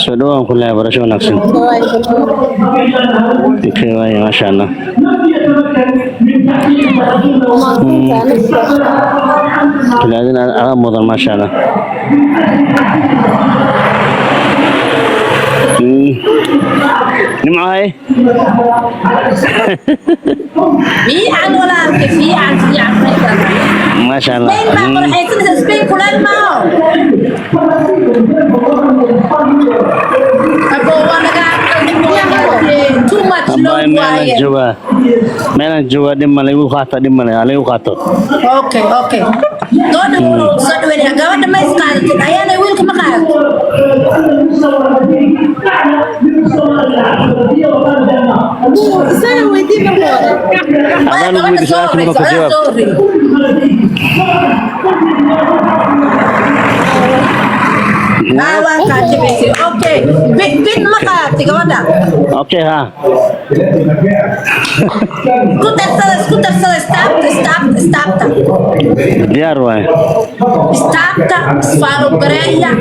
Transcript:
So doon collaboration wanaagsan. Okay, waay, masha Allah. Laakiin aad mudan masha Allah. نمعاي في عن ولا في عن ما شاء الله. سبين ما قول حيصير سبين كلام ما أبو وانا قاعد too much Abay, long may quiet. nagjowa. May nagjowa din malayo kata din malayo kato. Okay, okay. Gabadha soo dhaweynaya gabadha ma isqaadatid ayaanay wiilka ma qaadato isaga weydii marka hore Adaan ugu gabadha weydiisay soo laakiin horeyso marka adaa jawaab. soo horreeyay waan kaa jabaysay okay bin ma qaadatay gabadha Okay ha. isku darsada istaabta Diyaar waay. istaabta isfaalo gareeya